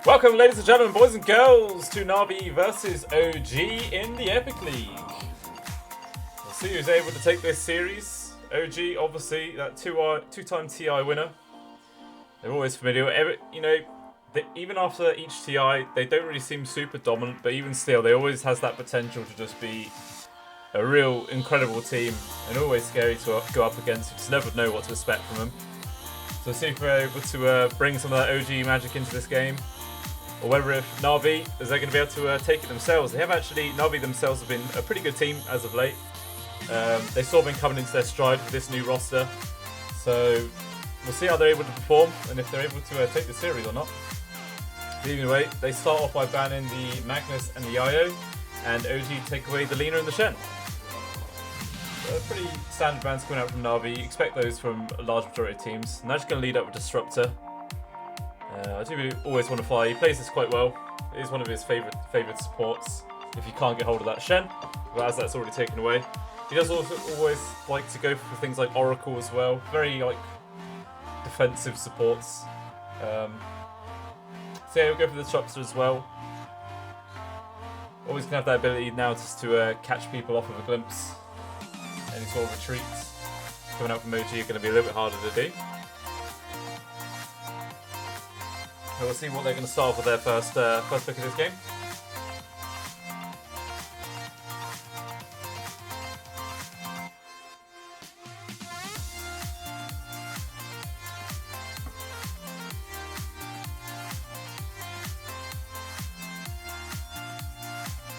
Welcome, ladies and gentlemen, boys and girls, to Na'Vi versus OG in the Epic League. We'll see who's able to take this series. OG, obviously, that two-time TI winner. They're always familiar. Even after each TI, they don't really seem super dominant, but even still, they always has that potential to just be a real incredible team and always scary to go up against. You just never know what to expect from them. So see if we're able to bring some of that OG magic into this game. Or whether if Na'Vi, is they going to be able to take it themselves. Na'Vi themselves have been a pretty good team as of late. They've sort of been coming into their stride with this new roster. So we'll see how they're able to perform and if they're able to take the series or not. But either way, they start off by banning the Magnus and the Io, and OG take away the Lina and the Shen. So pretty standard bans coming out from Na'Vi. You expect those from a large majority of teams. And they're just going to lead up with Disruptor. I do always want to fly. He plays this quite well. It is one of his favourite supports if you can't get hold of that Shen, but as that's already taken away. He does also always like to go for things like Oracle as well. Very defensive supports. So yeah, we'll go for the Disruptor as well. Always can have that ability now just to catch people off of a glimpse. Any sort of retreats coming out from OG are going to be a little bit harder to do. So we'll see what they're going to start with their first pick of this game.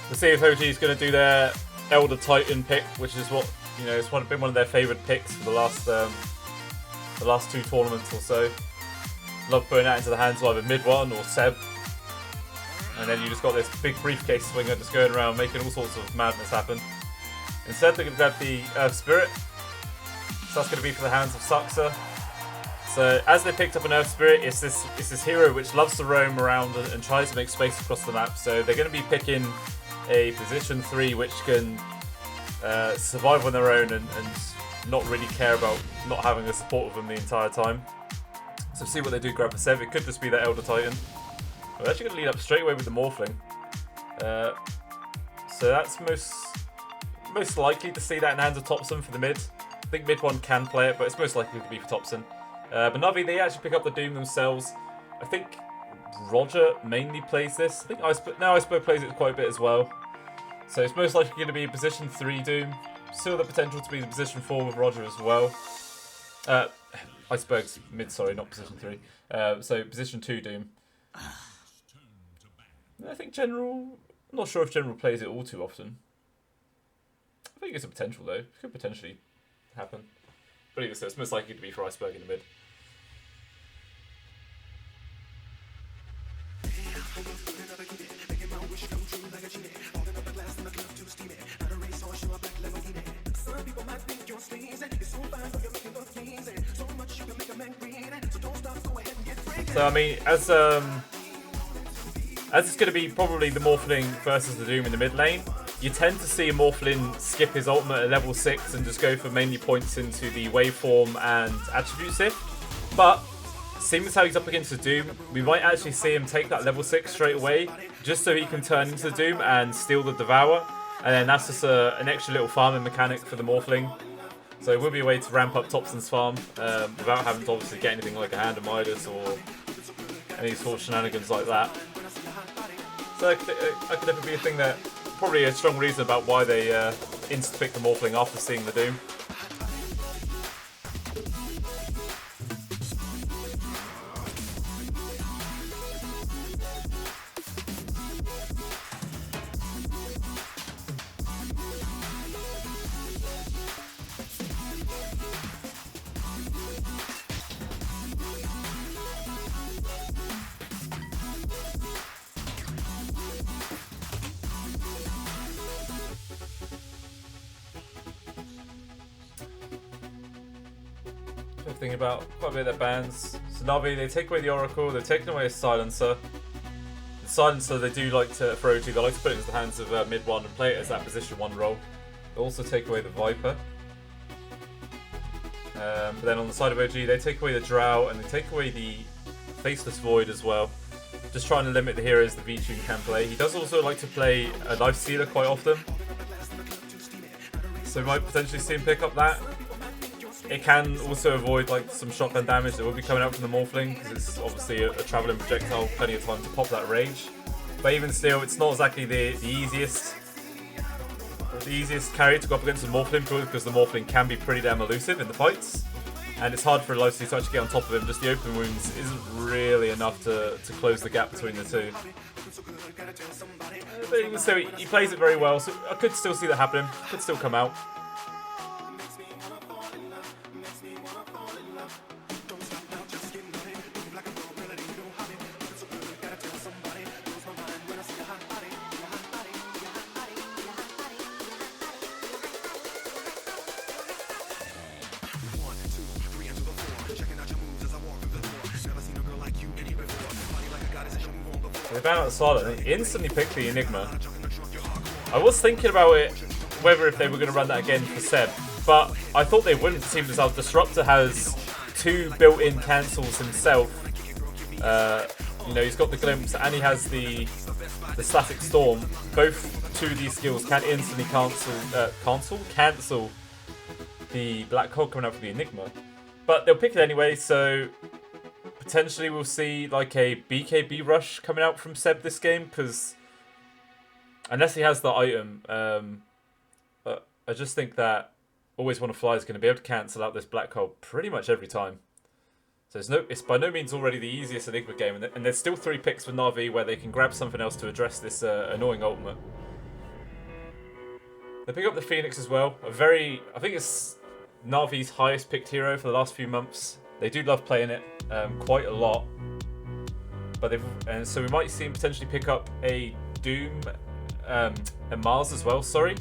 We'll see if OG is going to do their Elder Titan pick, which is what it's been one of their favourite picks for the last two tournaments or so. Love putting that into the hands of either Mid1 or Seb. And then you just got this big briefcase swinger just going around making all sorts of madness happen. Instead, they're going to grab the Earth Spirit. So that's going to be for the hands of Suxa. So as they picked up an Earth Spirit, it's this hero which loves to roam around and tries to make space across the map. So they're going to be picking a position 3 which can survive on their own and not really care about not having the support of them the entire time. So see what they do grab for Sev. It could just be that Elder Titan. We're actually going to lead up straight away with the Morphling. So that's most likely to see that in hands of Topson for the mid. I think Mid1 can play it, but it's most likely to be for Topson. But Na'Vi, they actually pick up the Doom themselves. I think Roger mainly plays this. I think Iceberg plays it quite a bit as well. So it's most likely going to be a position 3 Doom. Still the potential to be the position 4 with Roger as well. Iceberg's mid, sorry, not position 3. So position 2 Doom. I think General... I'm not sure if General plays it all too often. I think it's a potential though. It could potentially happen. But even so, it's most likely to be for Iceberg in the mid. So I mean, as it's going to be probably the Morphling versus the Doom in the mid lane, you tend to see a Morphling skip his ultimate at level 6 and just go for mainly points into the Waveform and Attribute Sift. But seeing as how he's up against the Doom, we might actually see him take that level 6 straight away, just so he can turn into the Doom and steal the Devour. And then that's just an extra little farming mechanic for the Morphling. So it will be a way to ramp up Topson's farm without having to obviously get anything like a Hand of Midas or any sort of shenanigans like that. So that could definitely be a thing that, probably a strong reason about why they insta-pick the Morphling after seeing the Doom. Thinking about quite a bit of their bans. So Na'Vi, they take away the Oracle, they've taken away a Silencer. The Silencer, they do like to, for OG, they like to put it into the hands of mid-1 and play it as that position 1 role. They also take away the Viper. But then on the side of OG, they take away the Drow and they take away the Faceless Void as well. just trying to limit the heroes the V-Tune can play. He does also like to play a Life Stealer quite often, so we might potentially see him pick up that. It can also avoid like some shotgun damage that will be coming out from the Morphling, because it's obviously a travelling projectile, plenty of time to pop that rage. But even still, it's not exactly the easiest carry to go up against the Morphling, because the Morphling can be pretty damn elusive in the fights. And it's hard for a Life Stealer to actually get on top of him. Just the open wounds isn't really enough to close the gap between the two. But even still, he plays it very well, so I could still see that happening. Could still come out. They ban out the Silent, they instantly picked the Enigma. I was thinking about it, whether if they were going to run that again for Seb, but I thought they wouldn't, seem as how Disruptor has 2 built-in cancels himself. You know, he's got the Glimpse and he has the Static Storm. Both 2 of these skills can instantly cancel the Black Hole coming out for the Enigma. But they'll pick it anyway, so potentially we'll see like a BKB rush coming out from Seb this game, because unless he has the item, I just think that Always Wanna Fly is going to be able to cancel out this Black Hole pretty much every time. So it's by no means already the easiest Enigma game, and there's still 3 picks for Na'Vi where they can grab something else to address this annoying ultimate. They pick up the Phoenix as well. I think it's Na'Vi's highest picked hero for the last few months. They do love playing it quite a lot, but so we might see him potentially pick up a Doom and Mars as well. Sorry,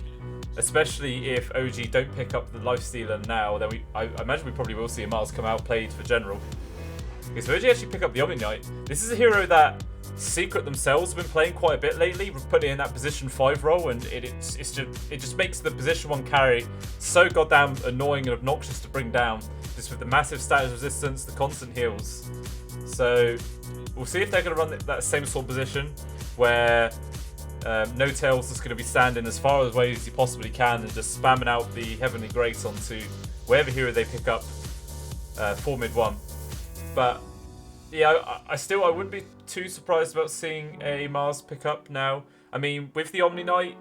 especially if OG don't pick up the Life Stealer now. Then I imagine we probably will see a Mars come out played for general. Because if OG actually pick up the Omni Knight, this is a hero that Secret themselves have been playing quite a bit lately. We've put it in that position 5 role, and it just makes the position 1 carry so goddamn annoying and obnoxious to bring down. Just with the massive status resistance, the constant heals. So we'll see if they're going to run that same sort of position where No Tail's just going to be standing as far away as he possibly can and just spamming out the Heavenly Grace onto wherever hero they pick up for mid 1. But yeah, I wouldn't be too surprised about seeing a Mars pick up now. I mean, with the Omni Knight,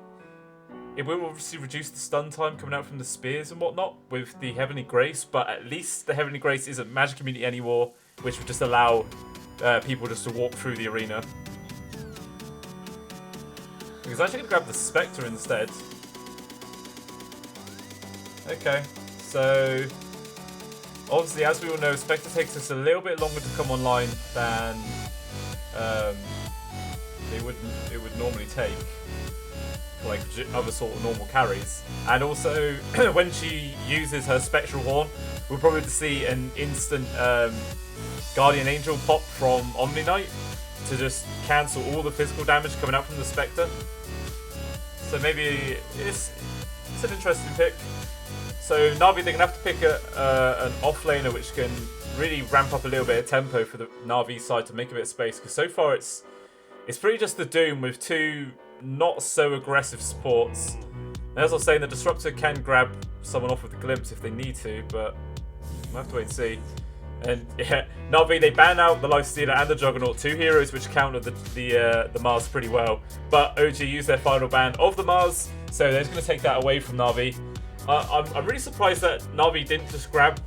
it will obviously reduce the stun time coming out from the spears and whatnot with the Heavenly Grace, but at least the Heavenly Grace isn't magic immunity anymore, which would just allow people just to walk through the arena. Because I'm actually going to grab the Spectre instead. Okay, so obviously, as we all know, Spectre takes us a little bit longer to come online than it would normally take for like other sort of normal carries. And also, when she uses her Spectral Horn, we'll probably see an instant Guardian Angel pop from Omni Knight to just cancel all the physical damage coming out from the Spectre. So maybe it's an interesting pick. So Na'Vi, they're going to have to pick an off-laner which can really ramp up a little bit of tempo for the Na'Vi side to make a bit of space. Because so far it's pretty just the Doom with 2 not so aggressive supports. And as I was saying, the Disruptor can grab someone off with the Glimpse if they need to, but we'll have to wait and see. And yeah, Na'Vi, they ban out the Life Stealer and the Juggernaut, 2 heroes which counter the Mars pretty well. But OG used their final ban of the Mars, so they're just going to take that away from Na'Vi. I'm really surprised that Na'Vi didn't just grab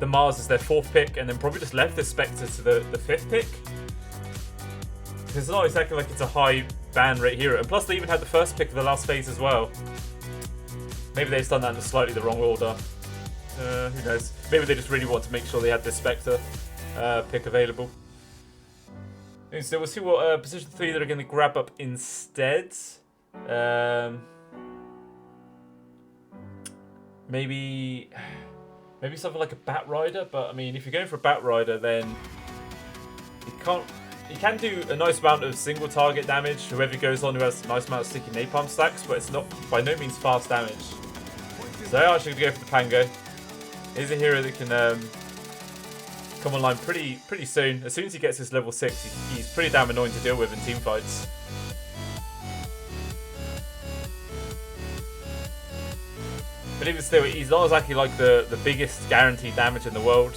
the Mars as their 4th pick and then probably just left the Spectre to the 5th pick. Because it's not exactly like it's a high ban rate hero. And plus they even had the 1st pick of the last phase as well. Maybe they've done that in slightly the wrong order. Who knows? Maybe they just really want to make sure they had this Spectre pick available. And so we'll see what position 3 they're going to grab up instead. Maybe something like a Bat Rider, but I mean, if you're going for a Bat Rider, then you can do a nice amount of single target damage. Whoever goes on who has a nice amount of sticky napalm stacks, but it's not by no means fast damage. So I'm actually going to go for the Pango. He's a hero that can come online pretty soon. As soon as he gets his level 6, he's pretty damn annoying to deal with in team fights. But even still, he's not exactly like the biggest guaranteed damage in the world.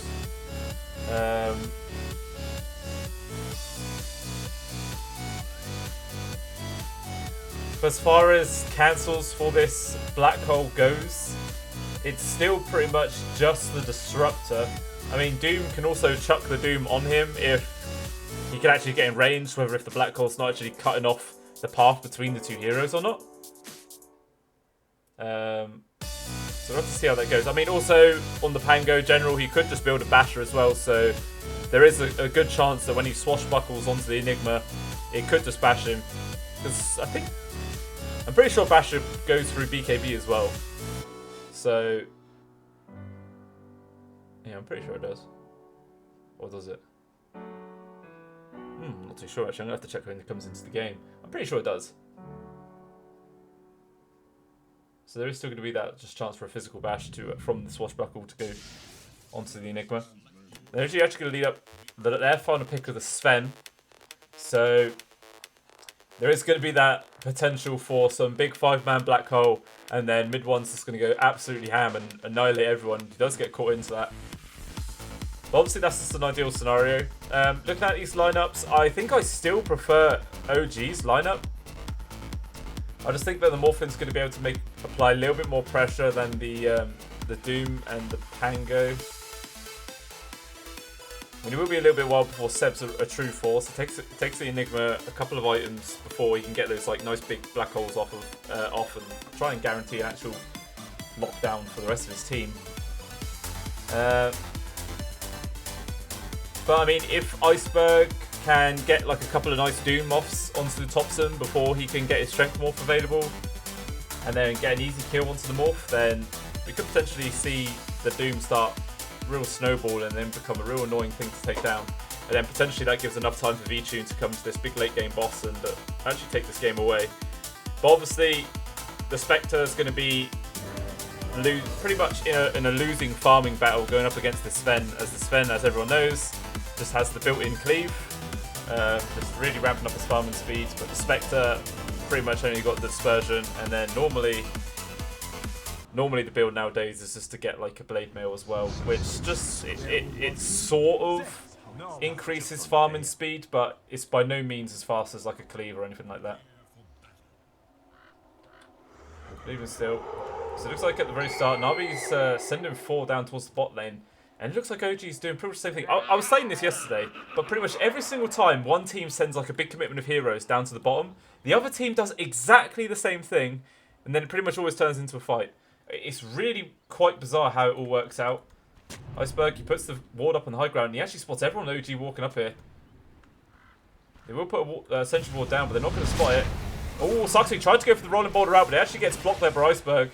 But as far as cancels for this black hole goes, it's still pretty much just the Disruptor. I mean, Doom can also chuck the Doom on him if he can actually get in range, whether if the black hole's not actually cutting off the path between the two heroes or not. So we'll have to see how that goes. I mean, also on the Pango General, he could just build a Basher as well, so there is a good chance that when he swashbuckles onto the Enigma, it could just bash him. Because I'm pretty sure Basher goes through BKB as well. So, yeah, I'm pretty sure it does. Or does it? Not too sure actually. I'm going to have to check when it comes into the game. I'm pretty sure it does. So there is still going to be that just chance for a physical bash from the swashbuckle to go onto the Enigma. They're actually going to lead up their final pick of the Sven. So there is going to be that potential for some big 5-man black hole, and then mid one's just going to go absolutely ham and annihilate everyone. He does get caught into that. But obviously that's just an ideal scenario. Looking at these lineups, I think I still prefer OG's lineup. I just think that the Morphin's going to be able to apply a little bit more pressure than the Doom and the Pango. And it will be a little bit while before Seb's a true force. It takes the Enigma a couple of items before he can get those like nice big black holes off and try and guarantee an actual lockdown for the rest of his team. But I mean, if Iceberg can get like a couple of nice Doom offs onto the Topson before he can get his Strength Morph available, and then get an easy kill onto the Morph, then we could potentially see the Doom start real snowball and then become a real annoying thing to take down. And then potentially that gives enough time for VTune to come to this big late game boss and actually take this game away. But obviously, the Spectre is going to be pretty much in a losing farming battle going up against the Sven, as the Sven, as everyone knows, just has the built-in cleave, just really ramping up his farming speed. But the Spectre pretty much only got the dispersion, and then normally the build nowadays is just to get like a blade mail as well, which just it sort of increases farming speed, but it's by no means as fast as like a cleave or anything like that. But even still, so it looks like at the very start, Navi's sending 4 down towards the bot lane, and it looks like OG's doing pretty much the same thing. I was saying this yesterday, but pretty much every single time one team sends like a big commitment of heroes down to the bottom, the other team does exactly the same thing, and then it pretty much always turns into a fight. It's really quite bizarre how it all works out. Iceberg, he puts the ward up on the high ground, and he actually spots everyone on OG walking up here. They will put a sentry ward down, but they're not going to spot it. Oh, Suxy tried to go for the rolling boulder out, but it actually gets blocked there by Iceberg.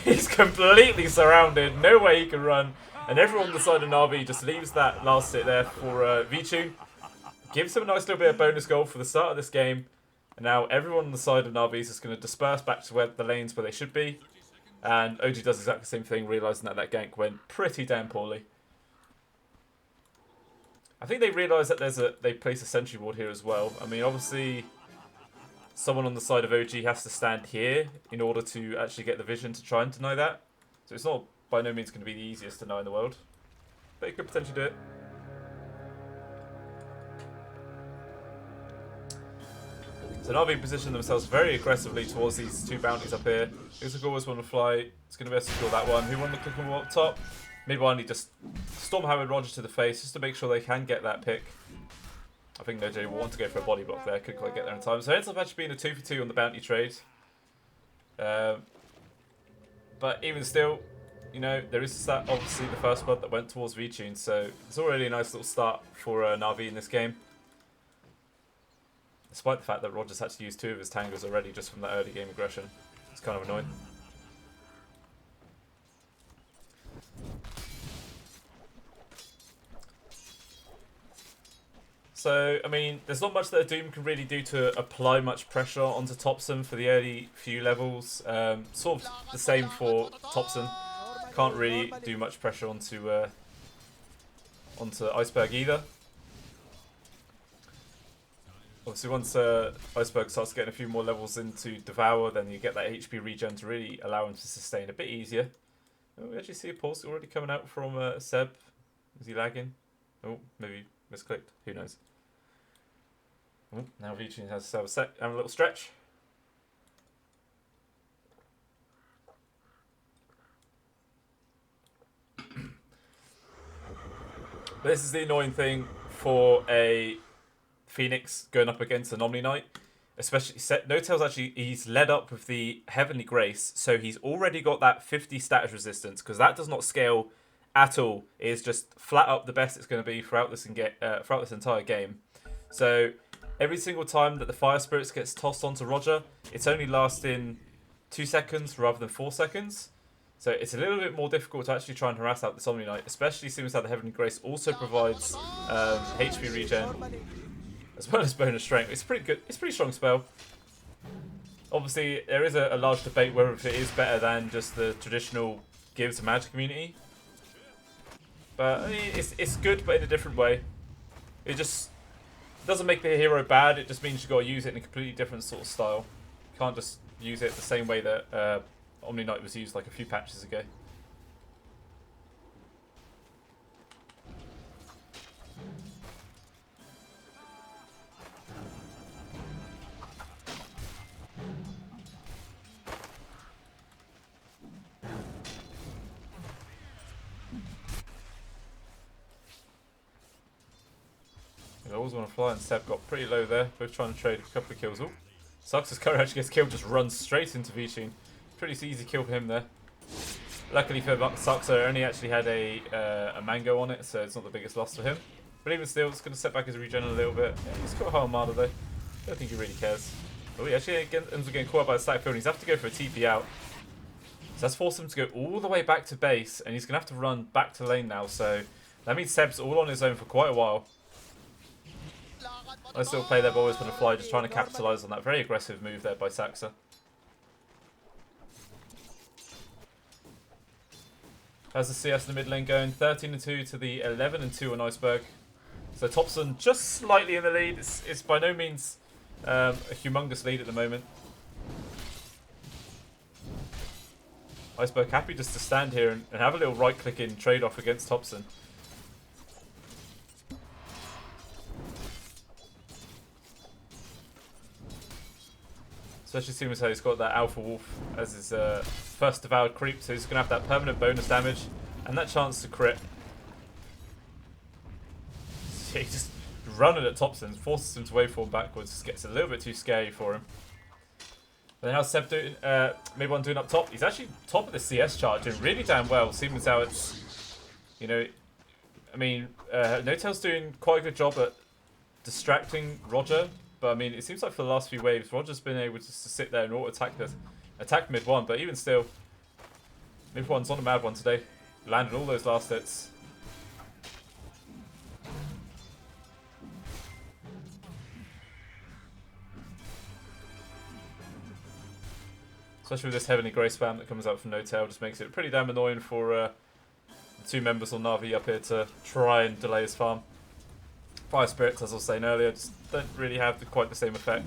He's completely surrounded, no way he can run. And everyone on the side of Na'Vi just leaves that last hit there for VTune. Gives him a nice little bit of bonus gold for the start of this game. And now everyone on the side of Na'Vi is just going to disperse back to the lanes where they should be. And OG does exactly the same thing, realising that gank went pretty damn poorly. I think they realise that they place a sentry ward here as well. I mean, obviously, someone on the side of OG has to stand here in order to actually get the vision to try and deny that. So it's not by no means going to be the easiest to know in the world. But you could potentially do it. So Na'Vi position themselves very aggressively towards these 2 bounties up here. Looks like always want to fly. It's going to be able to secure that one. Who won the click and up top? Mid one, he just Stormhammer Roger to the face just to make sure they can get that pick. I think NoJ will want to go for a body block there. Couldn't quite get there in time. So it ends up actually being a 2 for 2 on the bounty trade. But even still, you know, there is that obviously the first blood that went towards VTune. So it's already a nice little start for Na'Vi in this game. Despite the fact that Rogers had to use 2 of his tangos already just from that early game aggression. It's kind of annoying. So, I mean, there's not much that a Doom can really do to apply much pressure onto Topson for the early few levels. Sort of the same for Topson. Can't really do much pressure onto onto Iceberg either. Obviously, once Iceberg starts getting a few more levels into Devour, then you get that HP regen to really allow him to sustain a bit easier. Oh, we actually see a pulse already coming out from Seb. Is he lagging? Oh, maybe misclicked. Who knows? Oh, now Vici has to have a little stretch. This is the annoying thing for a Phoenix going up against an Omni Knight. Especially, N0tail's actually, he's led up with the Heavenly Grace, so he's already got that 50 status resistance, because that does not scale at all. It is just flat up the best it's going to be throughout this entire game. So every single time that the Fire Spirits gets tossed onto Roger, it's only lasting 2 seconds rather than 4 seconds. So it's a little bit more difficult to actually try and harass out this Omni Knight, especially since that the Heavenly Grace also provides HP regen as well as bonus strength. It's pretty good. It's a pretty strong spell. Obviously, there is a large debate whether it is better than just the traditional Gives magic immunity. But I mean, it's good, but in a different way. It just doesn't make the hero bad. It just means you got to use it in a completely different sort of style. You can't just use it the same way that Omni Knight was used like a few patches ago. I always want to fly, and Seb got pretty low there. Both trying to trade a couple of kills. Oh, Sux's Courier actually gets killed, just runs straight into Vici. Pretty easy kill for him there. Luckily for Suxer, it only actually had a mango on it, so it's not the biggest loss for him. But even still, it's going to set back his regen a little bit. Yeah, he's got a high armada though. Don't think he really cares. Oh, he actually ends up getting caught by a stack field, and he's have to go for a TP out. So that's forced him to go all the way back to base, and he's going to have to run back to lane now. So that means Seb's all on his own for quite a while. Nice little play there, but always going to fly, just trying to capitalise on that very aggressive move there by Saxa. How's the CS in the mid lane going? 13-2 to the 11-2 on Iceberg. So Topson just slightly in the lead. It's by no means a humongous lead at the moment. Iceberg happy just to stand here and have a little right click in trade off against Topson. Especially seeing as how he's got that Alpha Wolf as his first devoured creep, so he's going to have that permanent bonus damage and that chance to crit. So he just running at Topson, forces him to waveform backwards, just gets a little bit too scary for him. But then how's Seb doing? Maybe one doing up top. He's actually top of the CS chart, doing really damn well, seeing as how it's, you know, I mean, N0tail's doing quite a good job at distracting Roger. But I mean, it seems like for the last few waves, Roger's been able to sit there and attack mid one. But even still, mid one's on a mad one today. Landed all those last hits. Especially with this Heavenly Grace spam that comes out from N0tail, just makes it pretty damn annoying for the two members on Na'Vi up here to try and delay his farm. Fire Spirits, as I was saying earlier, just don't really have quite the same effect.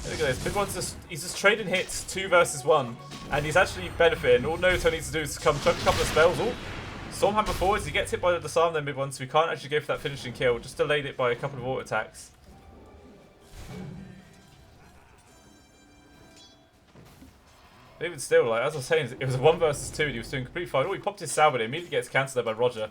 Look at this. Big One's he's just trading hits 2 versus 1, and he's actually benefiting. All N0tail needs to do is come chuck a couple of spells. Oh, Stormhammer forwards, he gets hit by the disarm then mid one, so we can't actually go for that finishing kill. Just delayed it by a couple of auto attacks. But even still, like as I was saying, it was a 1 versus 2 and he was doing completely fine. Oh, he popped his salve, but it immediately gets cancelled there by Roger.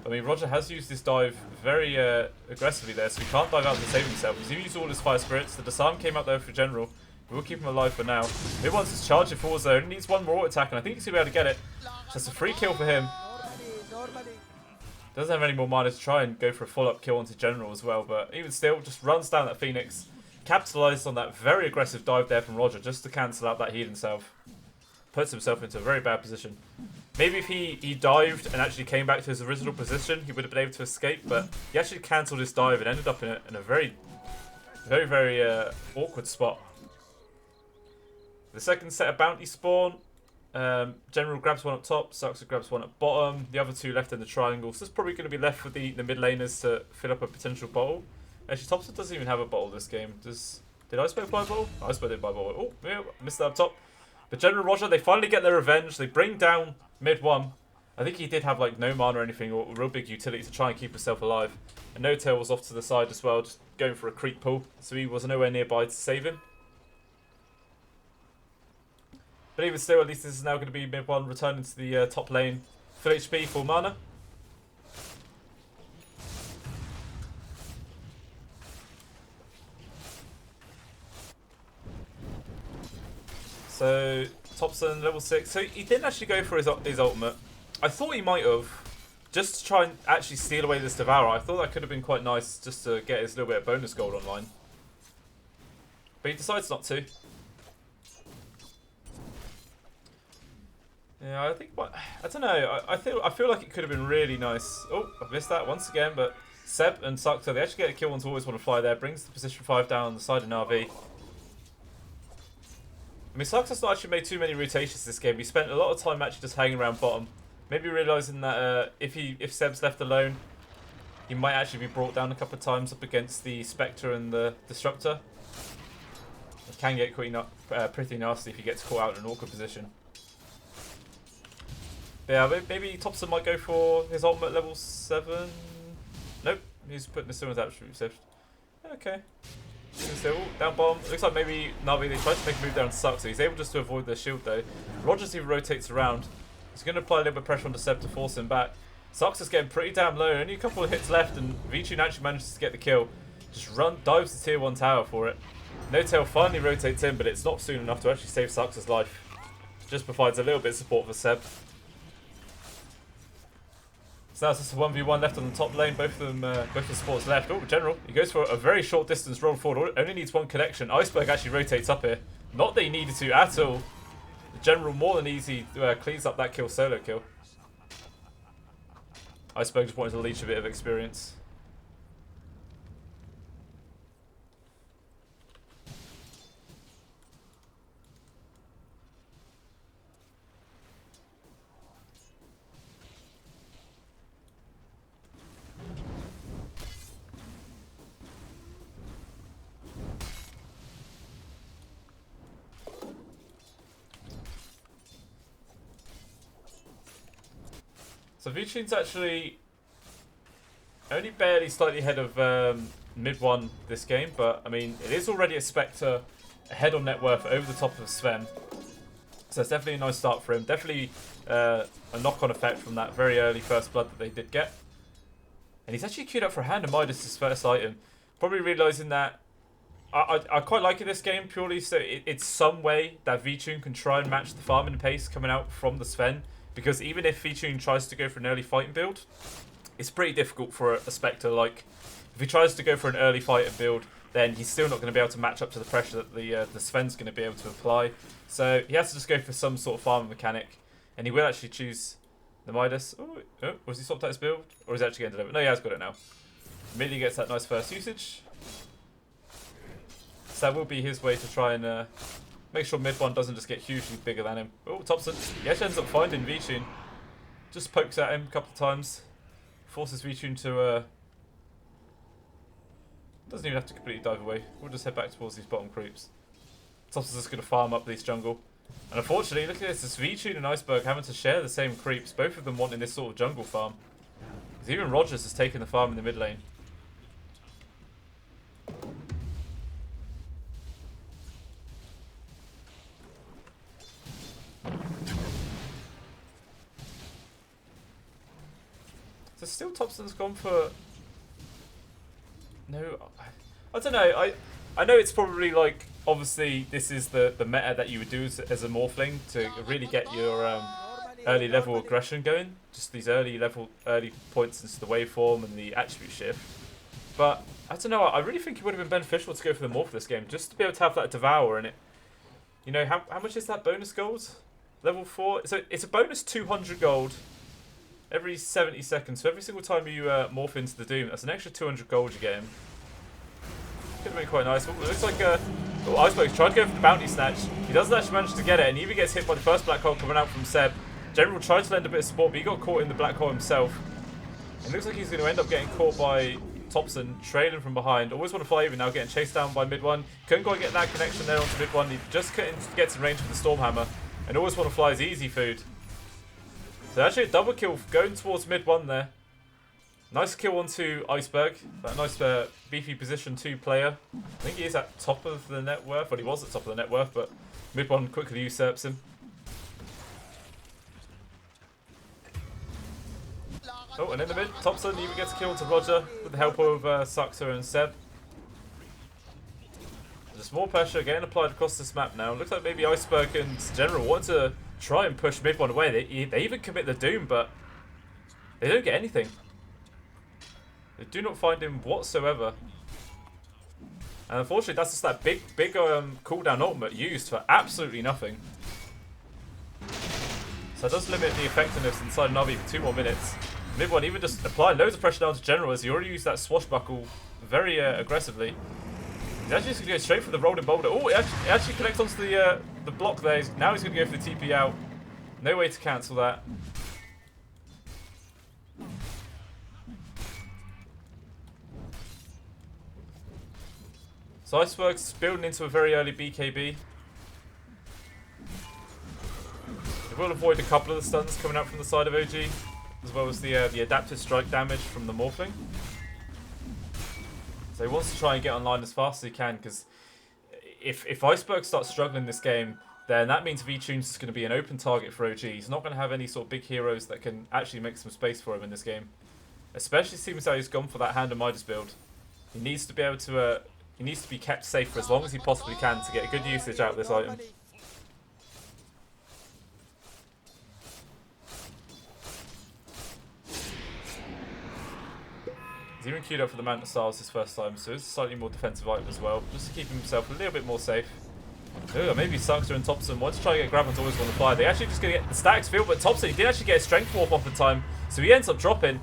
I mean, Roger has used this dive very aggressively there, so he can't dive out to save himself. He's used all his Fire Spirits. The disarm came out there for general. We will keep him alive for now. He wants his charging forwards though. He needs one more auto attack, and I think he's going to be able to get it. So it's a free kill for him. Doesn't have any more mana to try and go for a follow-up kill onto general as well, but even still, just runs down that Phoenix. Capitalized on that very aggressive dive there from Roger just to cancel out that heal himself. Puts himself into a very bad position. Maybe if he dived and actually came back to his original position, he would have been able to escape, but he actually cancelled his dive and ended up in a very awkward spot. The second set of bounty spawn. General grabs one up top, Saxa grabs one at bottom, the other two left in the triangle. So it's probably going to be left with the mid laners to fill up a potential bottle. Actually, Thompson doesn't even have a bottle this game. Did Iceberg buy a bottle? Iceberg did buy a bottle. Oh, yeah, missed that up top. But General Roger, they finally get their revenge. They bring down mid one. I think he did have like no mana or anything, or real big utility to try and keep himself alive. And No Tail was off to the side as well, just going for a creep pull. So he was nowhere nearby to save him. But even still, at least this is now going to be mid one returning to the top lane. Full HP, full mana. So Thompson level 6. So he didn't actually go for his ultimate. I thought he might have, just to try and actually steal away this Devourer. I thought that could have been quite nice, just to get his little bit of bonus gold online. But he decides not to. Yeah, I think. I don't know. I feel like it could have been really nice. Oh, I've missed that once again. But Seb and Saxa, they actually get a kill once. Always want to fly there. Brings the position 5 down on the side of Na'Vi. I mean, Saxa's not actually made too many rotations this game. He spent a lot of time actually just hanging around bottom. Maybe realising that if Seb's left alone, he might actually be brought down a couple of times up against the Spectre and the Disruptor. It can get pretty nasty if he gets caught out in an awkward position. But yeah, maybe Thompson might go for his ultimate level 7. Nope, he's putting the Summon's attribute saved. Okay. Still, down bottom. Looks like maybe Na'Vi, they tried to make a move down to Suck, so he's able just to avoid the shield though. Rogers even rotates around. He's going to apply a little bit of pressure on the Seb to force him back. Sucks is getting pretty damn low. Only a couple of hits left, and Vichun actually manages to get the kill. Just dives the tier 1 tower for it. No Tail finally rotates in, but it's not soon enough to actually save Sucks' life. Just provides a little bit of support for Seb. So now it's just a 1v1 left on the top lane. Both of them, both the supports left. Oh, General, he goes for a very short distance roll forward. Only needs one connection. Iceberg actually rotates up here. Not that he needed to at all. The General more than easy cleans up that kill, solo kill. Iceberg just wanted to leech a bit of experience. So Vichun's actually only barely slightly ahead of mid 1 this game, but I mean, it is already a Spectre ahead on net worth over the top of Sven. So it's definitely a nice start for him. Definitely a knock-on effect from that very early first blood that they did get. And he's actually queued up for a Hand of Midas' first item. Probably realising that I quite like it this game purely so it's some way that Vichun can try and match the farming pace coming out from the Sven. Because even if Vichun tries to go for an early fighting build, it's pretty difficult for a Spectre. Like, if he tries to go for an early fighting build, then he's still not going to be able to match up to the pressure that the Sven's going to be able to apply. So he has to just go for some sort of farming mechanic, and he will actually choose the Midas. Oh, was he swapped out his build? Or is he actually going to deliver? No, he has got it now. Immediately gets that nice first usage. So that will be his way to try and make sure mid 1 doesn't just get hugely bigger than him. Oh, Thompson. He actually ends up finding Vichun. Just pokes at him a couple of times. Forces Vichun to... doesn't even have to completely dive away. We'll just head back towards these bottom creeps. Thompson's just going to farm up this jungle. And unfortunately, look at this. It's Vichun and Iceberg having to share the same creeps. Both of them wanting this sort of jungle farm. Because even Rogers has taken the farm in the mid lane. So still Thompson's gone for... No, I don't know. I know it's probably like, obviously this is the meta that you would do as a Morphling to really get your early level aggression going. Just these early points into the waveform and the attribute shift. But I don't know, I really think it would have been beneficial to go for the Morph this game, just to be able to have that Devour in it. You know, how much is that bonus gold? Level 4? So it's a bonus 200 gold every 70 seconds. So every single time you morph into the Doom, that's an extra 200 gold you get him. Could have been quite nice. It looks like Oh, Iceberg's tried to go for the bounty snatch. He doesn't actually manage to get it, and he even gets hit by the first black hole coming out from Seb. General tried to lend a bit of support, but he got caught in the black hole himself. It looks like he's going to end up getting caught by Topson, trailing from behind. Always want to fly even now, getting chased down by mid one. Couldn't quite get that connection there onto mid one. He just gets in range with the Stormhammer. And always want to fly is easy food. So actually a double kill going towards mid one there. Nice kill onto Iceberg. That nice beefy position 2 player. I think he is at top of the net worth. Well, he was at top of the net worth, but mid one quickly usurps him. Oh, and in the mid, Topson even gets a kill to Roger with the help of Saxer and Seb. There's more pressure getting applied across this map now. Looks like maybe Iceberg and General want to try and push mid one away. They even commit the Doom, but they don't get anything. They do not find him whatsoever. And unfortunately, that's just that big cooldown ultimate used for absolutely nothing. So it does limit the effectiveness inside Na'Vi for 2 more minutes. Mid one even just applying loads of pressure down to General as he already used that swashbuckle very aggressively. He's actually just going to go straight for the rolling boulder. Oh, it actually connects onto the block there. Now he's going to go for the TP out. No way to cancel that. So Iceberg's building into a very early BKB. It will avoid a couple of the stuns coming out from the side of OG, as well as the adaptive strike damage from the Morphling. So he wants to try and get online as fast as he can, because if Iceberg starts struggling this game, then that means V-Tunes is going to be an open target for OG. He's not going to have any sort of big heroes that can actually make some space for him in this game. Especially seems how he's gone for that Hand of Midas build. He needs to be able to he needs to be kept safe for as long as he possibly can to get good usage out of this item. He's even queued up for the Manta Styles this first time, so it's a slightly more defensive item as well, just to keep himself a little bit more safe. Ooh, maybe Saxer and Topson want to try to get Graven's always on the fly. They actually just going to get the stacks filled, but Topson, he did actually get a strength warp off the time, so he ends up dropping.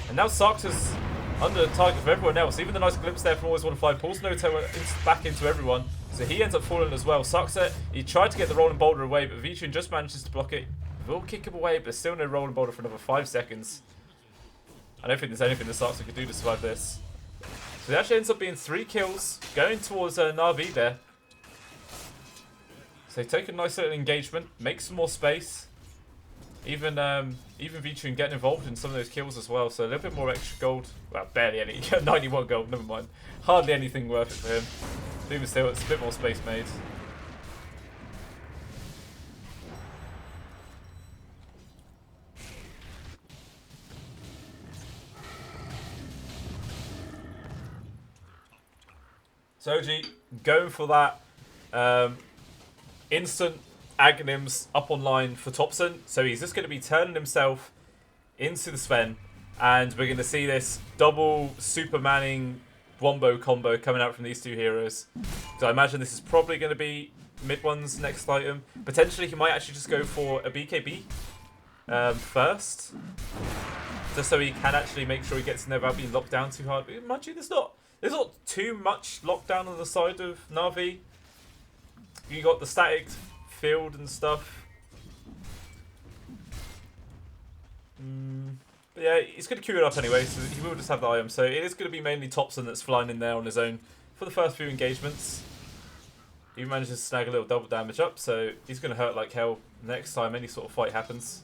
And now Saxer's under target for everyone else. Even the nice glimpse there from Always Want to Fly pulls Noto back into everyone, so he ends up falling as well. Saxer, he tried to get the rolling boulder away, but V-Tune just manages to block it. Will kick him away, but still no rolling boulder for another 5 seconds. I don't think there's anything that Saxer could do to survive this. So it actually ends up being 3 kills going towards Na'Vi there. So they take a nice little engagement, make some more space. Even V-Tune getting involved in some of those kills as well, so a little bit more extra gold. Well, barely any. 91 gold, never mind. Hardly anything worth it for him. But even still, it's a bit more space made. So OG going for that instant Aghanims up online for Topson. So he's just going to be turning himself into the Sven. And we're going to see this double Supermanning Wombo combo coming out from these 2 heroes. So I imagine this is probably going to be mid one's next item. Potentially he might actually just go for a BKB first. Just so he can actually make sure he gets in there without being locked down too hard. But mind you, there's not too much lockdown on the side of Na'Vi. You got the static field and stuff. But yeah, he's going to queue it up anyway, so he will just have the item. So it is going to be mainly Topson that's flying in there on his own for the first few engagements. He manages to snag a little double damage up, so he's going to hurt like hell next time any sort of fight happens.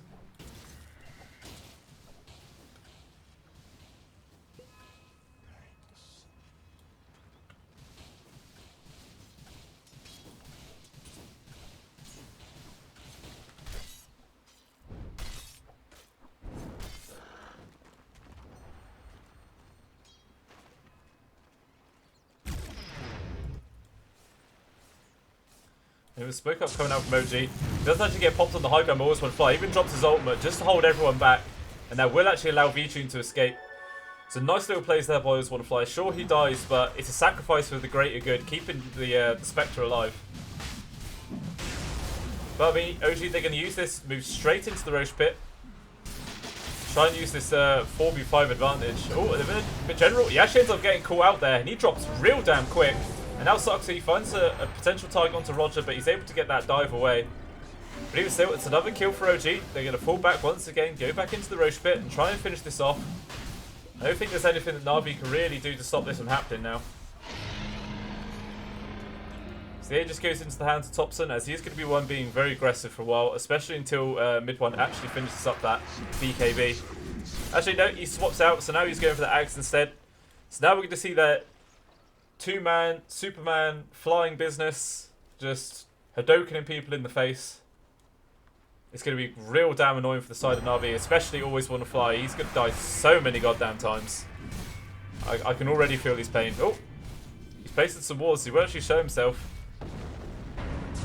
It was Spoke Up coming out from OG. He doesn't actually get popped on the high ground, but Always Want to Fly. Even drops his ultimate just to hold everyone back. And that will actually allow V-Tune to escape. So nice little plays there by Always Want to Fly. Sure, he dies, but it's a sacrifice for the greater good, keeping the Spectre alive. But I mean, OG, they're going to use this, move straight into the Roche Pit. Try and use this 4v5 advantage. Oh, but General, he actually ends up getting caught out there, and he drops real damn quick. And now Soxy finds a potential target onto Roger, but he's able to get that dive away. But even still, it's another kill for OG. They're going to fall back once again, go back into the Roche pit and try and finish this off. I don't think there's anything that Na'Vi can really do to stop this from happening now. So the just goes into the hands of Topson, as he is going to be one being very aggressive for a while, especially until mid one actually finishes up that BKB. Actually, no, he swaps out, so now he's going for the Axe instead. So now we're going to see that two-man, Superman, flying business, just Hadokening people in the face. It's going to be real damn annoying for the side of Na'Vi, especially always want to fly. He's going to die so many goddamn times. I can already feel his pain. Oh, he's placing some wards. He won't actually show himself.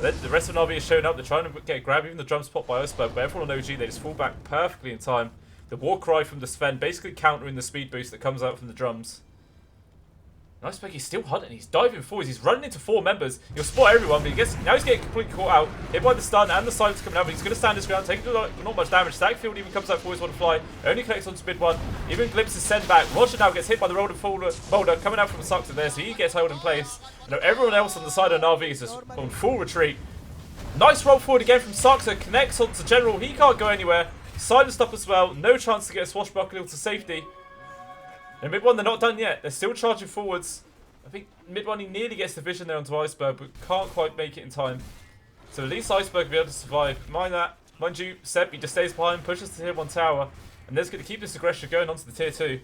Then the rest of Na'Vi is showing up. They're trying to get a grab, even the drum spot by Iceberg, but everyone on OG, they just fall back perfectly in time. The war cry from the Sven basically countering the speed boost that comes out from the drums. Iceberg, he's still hunting. He's diving forwards. He's running into 4 members. He'll spot everyone, but now he's getting completely caught out. Hit by the stun and the silence coming out, but he's going to stand his ground, taking not much damage. Stagfield even comes out forwards, want to fly. Only connects onto mid one. Even Glimpse is sent back. Roger now gets hit by the Roller Boulder coming out from the Suxer there, so he gets held in place. And everyone else on the side of Na'Vi is just on full retreat. Nice roll forward again from Suxer. Connects onto General. He can't go anywhere. Silenced up as well. No chance to get a swashbuckle to safety. And mid one, they're not done yet. They're still charging forwards. I think mid one, he nearly gets the vision there onto Iceberg, but can't quite make it in time. So at least Iceberg will be able to survive. Mind that. Mind you, Seb, he just stays behind, pushes to tier 1 tower, and there's going to keep this aggression going onto the tier 2.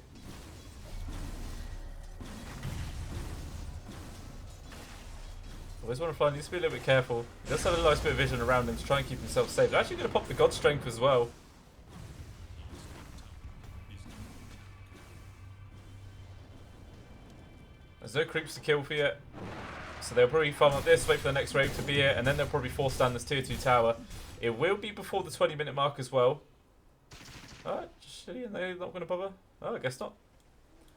Always want to fly, needs to be a little bit careful. He does have a nice bit of vision around him to try and keep himself safe. They're actually going to pop the God Strength as well. There's no creeps to kill for yet. So they'll probably farm up this, wait for the next wave to be here, and then they'll probably force down this tier 2 tower. It will be before the 20-minute mark as well. Alright, shitty, and they're not going to bother? Oh, I guess not.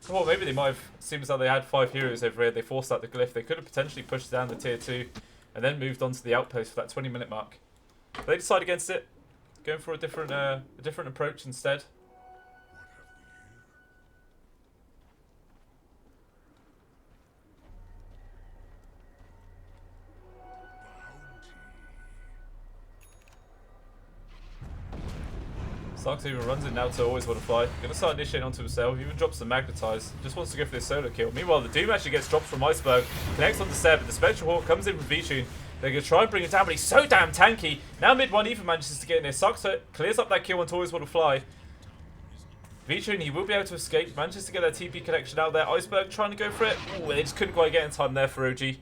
Well, maybe they might have, seems like they had 5 heroes over here, they forced out the glyph. They could have potentially pushed down the tier 2 and then moved on to the outpost for that 20-minute mark. But they decide against it, going for a different approach instead. Sarks even runs it now to always want to fly. Gonna start initiating onto himself, even drops the Magnetize. Just wants to go for this solo kill. Meanwhile, the Doom actually gets dropped from Iceberg, connects onto Seb, and the Spectral Hawk comes in from V-Tune. They're gonna try and bring it down, but he's so damn tanky. Now mid one even manages to get in there. Sarks clears up that kill onto always want to fly. V-Tune, he will be able to escape, manages to get that TP connection out there. Iceberg trying to go for it. Ooh, they just couldn't quite get in time there for OG.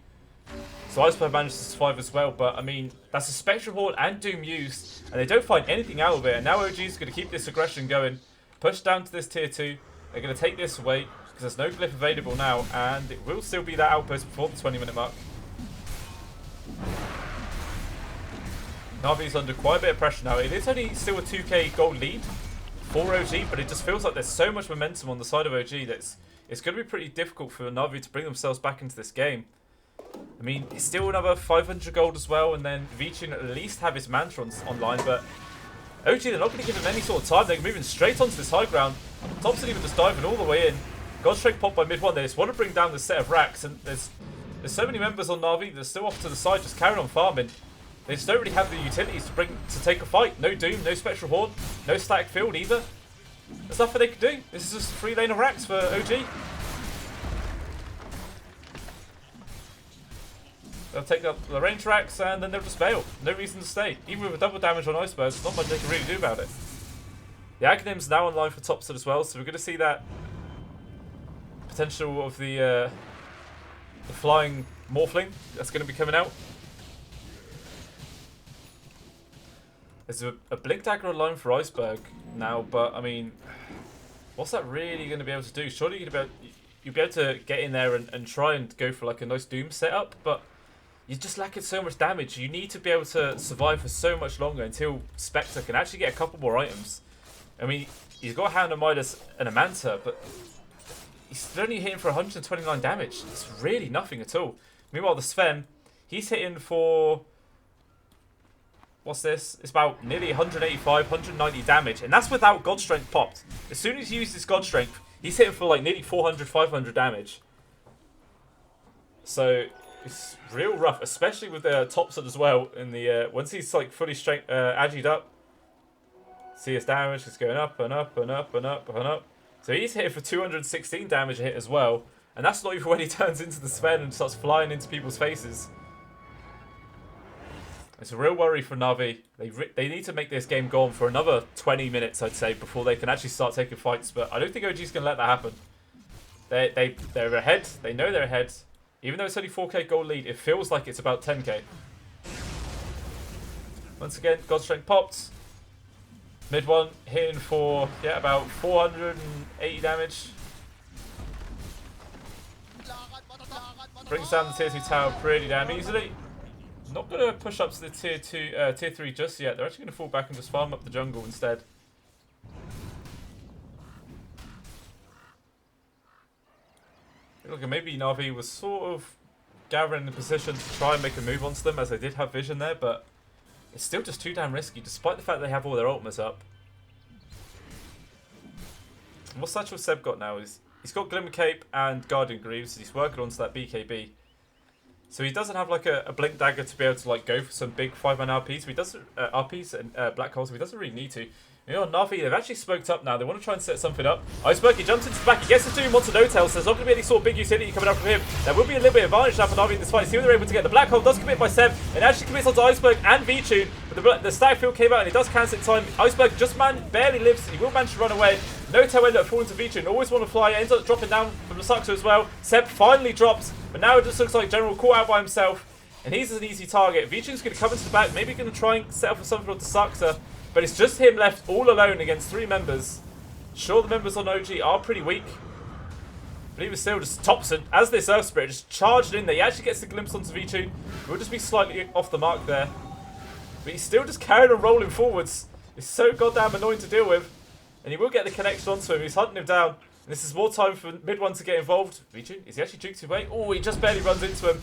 So Iceberg managed to survive as well, but I mean, that's a Spectral Horde and Doom used, and they don't find anything out of it. And now OG is going to keep this aggression going, push down to this tier 2. They're going to take this away because there's no glyph available now, and it will still be that outpost before the 20-minute mark. Na'Vi's under quite a bit of pressure now. It is only still a 2k gold lead for OG, but it just feels like there's so much momentum on the side of OG that it's going to be pretty difficult for Na'Vi to bring themselves back into this game. I mean, it's still another 500 gold as well, and then V-Tune at least have his Mantrons online, but OG, they're not going to give him any sort of time. They're moving straight onto this high ground. Thompson even just diving all the way in. Godstrike popped by mid one. They just want to bring down this set of racks, and there's so many members on Na'Vi that are still off to the side, just carrying on farming. They just don't really have the utilities to take a fight. No Doom, no Spectral Horde, no Static Field either. There's nothing they can do. This is just a free lane of racks for OG. They'll take up the range racks and then they'll just bail. No reason to stay. Even with a double damage on Iceberg, there's not much they can really do about it. The Aghanims now online for Topson as well, so we're going to see that potential of the flying Morphling that's going to be coming out. There's a Blink Dagger online for Iceberg now, but I mean, what's that really going to be able to do? Surely you'll be able to get in there and try and go for like a nice Doom setup, but you're just lacking so much damage. You need to be able to survive for so much longer until Spectre can actually get a couple more items. I mean, he's got a Hound of Midas and a Manta, but he's only hitting for 129 damage. It's really nothing at all. Meanwhile, the Sven, he's hitting for... what's this? It's about nearly 185, 190 damage, and that's without God Strength popped. As soon as he uses God Strength, he's hitting for like nearly 400, 500 damage. So It's real rough, especially with the Topson as well. In the once he's like fully strength agied up, see his damage is going up and up and up and up and up. So he's hit for 216 damage a hit as well, and that's not even when he turns into the Sven and starts flying into people's faces. It's a real worry for Na'Vi. They need to make this game go on for another 20 minutes, I'd say, before they can actually start taking fights. But I don't think OG's going to let that happen. They're ahead. They know they're ahead. Even though it's only 4k gold lead, it feels like it's about 10k. Once again, God Strength popped. Mid one hitting for, yeah, about 480 damage. Brings down the tier 2 tower pretty damn easily. Not going to push up to the tier 3 just yet. They're actually going to fall back and just farm up the jungle instead. Look, maybe Na'Vi was sort of gathering the position to try and make a move onto them, as they did have vision there, but it's still just too damn risky, despite the fact they have all their ultimates up. And what Satchel Seb got now is he's got Glimmer Cape and Guardian Greaves. He's working onto that BKB. So he doesn't have like a Blink Dagger to be able to like go for some big 5-man RPs. So he doesn't RPs and Black Holes. So he doesn't really need to. You know, Na'Vi, they've actually smoked up now. They want to try and set something up. Iceberg, he jumps into the back. He gets the Doom onto No-Tail, so there's not going to be any sort of big utility coming out from him. There will be a little bit of advantage now for Na'Vi in this fight. See what they're able to get. The Black Hole does commit by Seb. It actually commits onto Iceberg and V-Tune. But the stack field came out and it does cancel in time. Iceberg just barely lives. He will manage to run away. No-Tail ended up falling to V-Tune. Always want to fly. Ends up dropping down from the Saxo as well. Seb finally drops, but now it just looks like General caught out by himself. And he's an easy target. V-Tune's going to come into the back. Maybe going to try and set up for something on the Saxa. But it's just him left all alone against 3 members. Sure, the members on OG are pretty weak. But he was still just Topson, as this Earth Spirit, just charged in there. He actually gets the glimpse onto V-Tune. We'll just be slightly off the mark there. But he's still just carrying on rolling forwards. It's so goddamn annoying to deal with. And he will get the connection onto him. He's hunting him down. And this is more time for mid one to get involved. V-Tune, is he actually juked away? Oh, he just barely runs into him.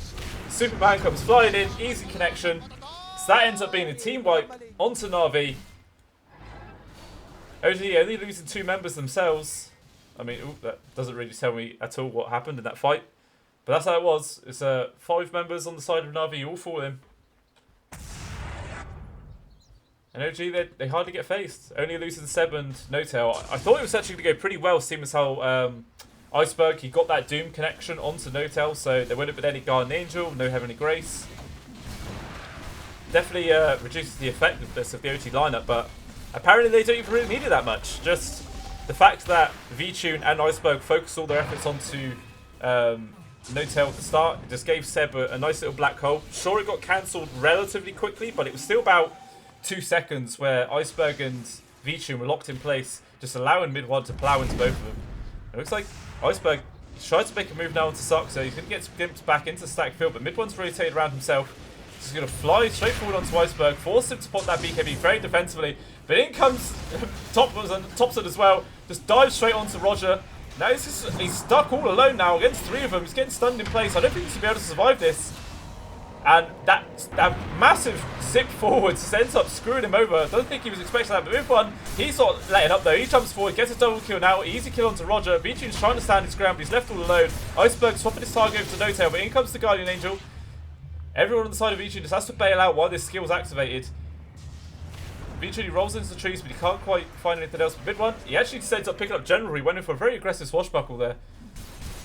Superman comes flying in. Easy connection. So that ends up being a team wipe onto Na'Vi. OG only losing 2 members themselves. I mean, ooh, that doesn't really tell me at all what happened in that fight. But that's how it was. It's 5 members on the side of Na'Vi, all for him. And OG, they hardly get faced. Only losing Seb and No-Tail. I thought it was actually going to go pretty well, seeing as how Iceberg, he got that Doom connection onto No-Tail, so there wouldn't have been any Guardian Angel, no Heavenly Grace. Definitely reduces the effectiveness of the OG lineup, but apparently they don't even really need it that much. Just the fact that V-Tune and Iceberg focused all their efforts onto No-Tail at the start, it just gave Seb a nice little black hole. Sure, it got cancelled relatively quickly, but it was still about 2 seconds where Iceberg and V-Tune were locked in place, just allowing mid-one to plow into both of them. It looks like Iceberg tried to make a move now onto Saxa. He's going to get glimpsed back into stack field, but mid-one's rotated around himself. He's going to fly straight forward onto Iceberg, force him to pop that BKB very defensively. But in comes Topson as well, just dives straight onto Roger. Now he's stuck all alone now against 3 of them. He's getting stunned in place. I don't think he's going to be able to survive this. And that massive zip forward ends up screwing him over. I don't think he was expecting that, but with one, he's not letting up though. He jumps forward, gets a double kill now. Easy kill onto Roger. V-Tune's trying to stand his ground, but he's left all alone. Iceberg swapping his target over to No-Tail, but in comes the Guardian Angel. Everyone on the side of V-Tune just has to bail out while this skill is activated. V-Tune rolls into the trees, but he can't quite find anything else. But mid-one, he actually ends up picking up General. He went in for a very aggressive swashbuckle there.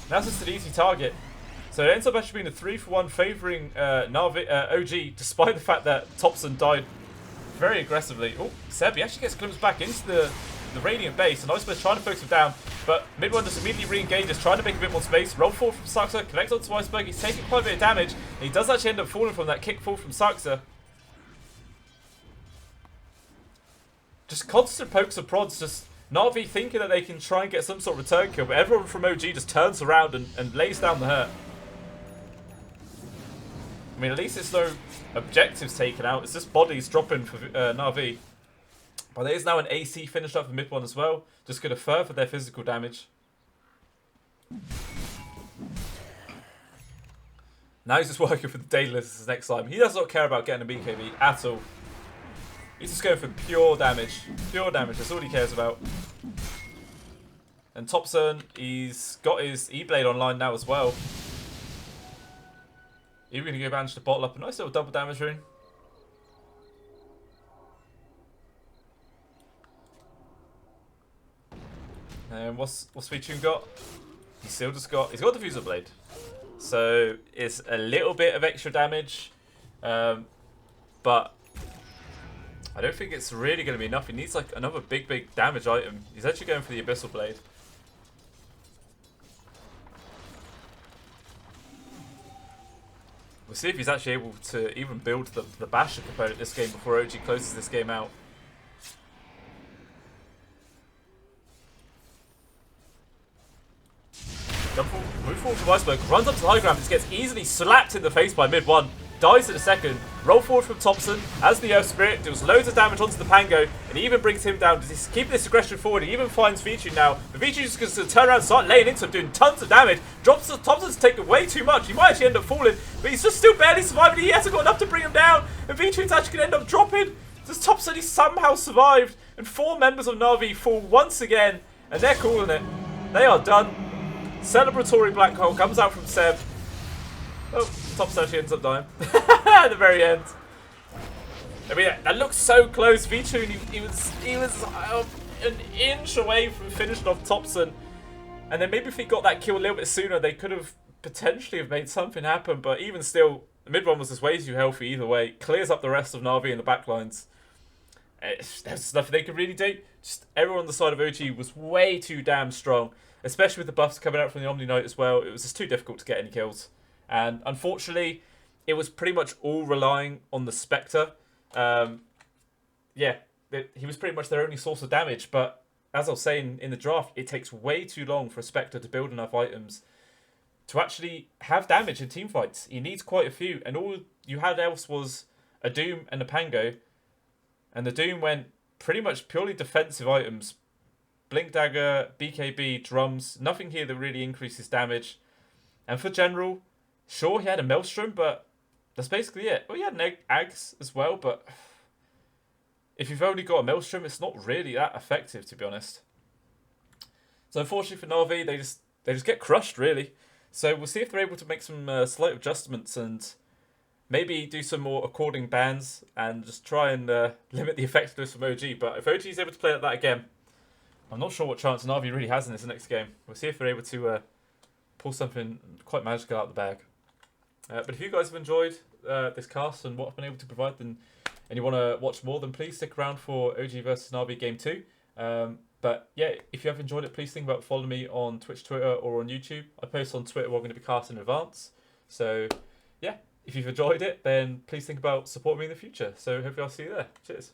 Now it's just an easy target. So it ends up actually being a 3-for-1 favouring OG, despite the fact that Topson died very aggressively. Oh, Seb, he actually gets glimpsed back into the Radiant base, and Iceberg's trying to focus him down, but mid-one just immediately re-engages, trying to make a bit more space. Roll forward from Saxa, connects onto Iceberg. He's taking quite a bit of damage, and he does actually end up falling from that kick fall from Saxa. Just constant pokes and prods, just Na'Vi thinking that they can try and get some sort of return kill, but everyone from OG just turns around and lays down the hurt. I mean, at least there's no objectives taken out. It's just bodies dropping for Na'Vi. But there is now an AC finished up for mid-one as well. Just going to further their physical damage. Now he's just working for the Daedalus next time. He does not care about getting a BKB at all. He's just going for pure damage. Pure damage, that's all he cares about. And Topson, he's got his E-Blade online now as well. Even going to go manage to bottle up a nice little double damage rune. And what's Featuring got? He's got Diffusal Blade. So it's a little bit of extra damage. But I don't think it's really going to be enough. He needs like another big damage item. He's actually going for the Abyssal Blade. We'll see if he's actually able to even build the Basher component this game before OG closes this game out. Move forward from Iceberg, runs up to the high ground, just gets easily slapped in the face by mid one, dies in a second, roll forward from Thompson as the Earth Spirit, deals loads of damage onto the Pango, and he even brings him down. He's keeping this aggression forward, he even finds Vichu now, but Vichu's just going to turn around and start laying into him, doing tons of damage, drops Thompson's taking way too much, he might actually end up falling, but he's just still barely surviving, he hasn't got enough to bring him down, and Vichu's actually going to end up dropping. Just Thompson, he somehow survived, and 4 members of Na'Vi fall once again, and they're calling it. They are done. Celebratory Black Hole comes out from Seb. Oh, Thompson actually ends up dying at the very end. I mean, that looks so close. Vichu, he was an inch away from finishing off Thompson. And then maybe if he got that kill a little bit sooner, they could have potentially have made something happen. But even still, the mid one was just way too healthy either way. Clears up the rest of Na'Vi in the backlines. There's nothing they could really do. Just everyone on the side of OG was way too damn strong. Especially with the buffs coming out from the Omni Knight as well. It was just too difficult to get any kills. And unfortunately, it was pretty much all relying on the Spectre. Yeah, he was pretty much their only source of damage. But as I was saying in the draft, it takes way too long for a Spectre to build enough items to actually have damage in teamfights. He needs quite a few. And all you had else was a Doom and a Pango. And the Doom went pretty much purely defensive items. Blink Dagger, BKB, drums. Nothing here that really increases damage. And for general, sure he had a Maelstrom, but that's basically it. Well, he had an Ags as well, but if you've only got a Maelstrom, it's not really that effective, to be honest. So unfortunately for Na'Vi, they just get crushed, really. So we'll see if they're able to make some slight adjustments and maybe do some more according bans and just try and limit the effectiveness from OG. But if OG is able to play like that again, I'm not sure what chance Na'Vi really has in this next game. We'll see if they're able to pull something quite magical out of the bag. But if you guys have enjoyed this cast and what I've been able to provide, and you want to watch more, then please stick around for OG versus Na'Vi Game 2. But yeah, if you have enjoyed it, please think about following me on Twitch, Twitter, or on YouTube. I post on Twitter what I'm going to be casting in advance. So yeah, if you've enjoyed it, then please think about supporting me in the future. So hopefully I'll see you there. Cheers.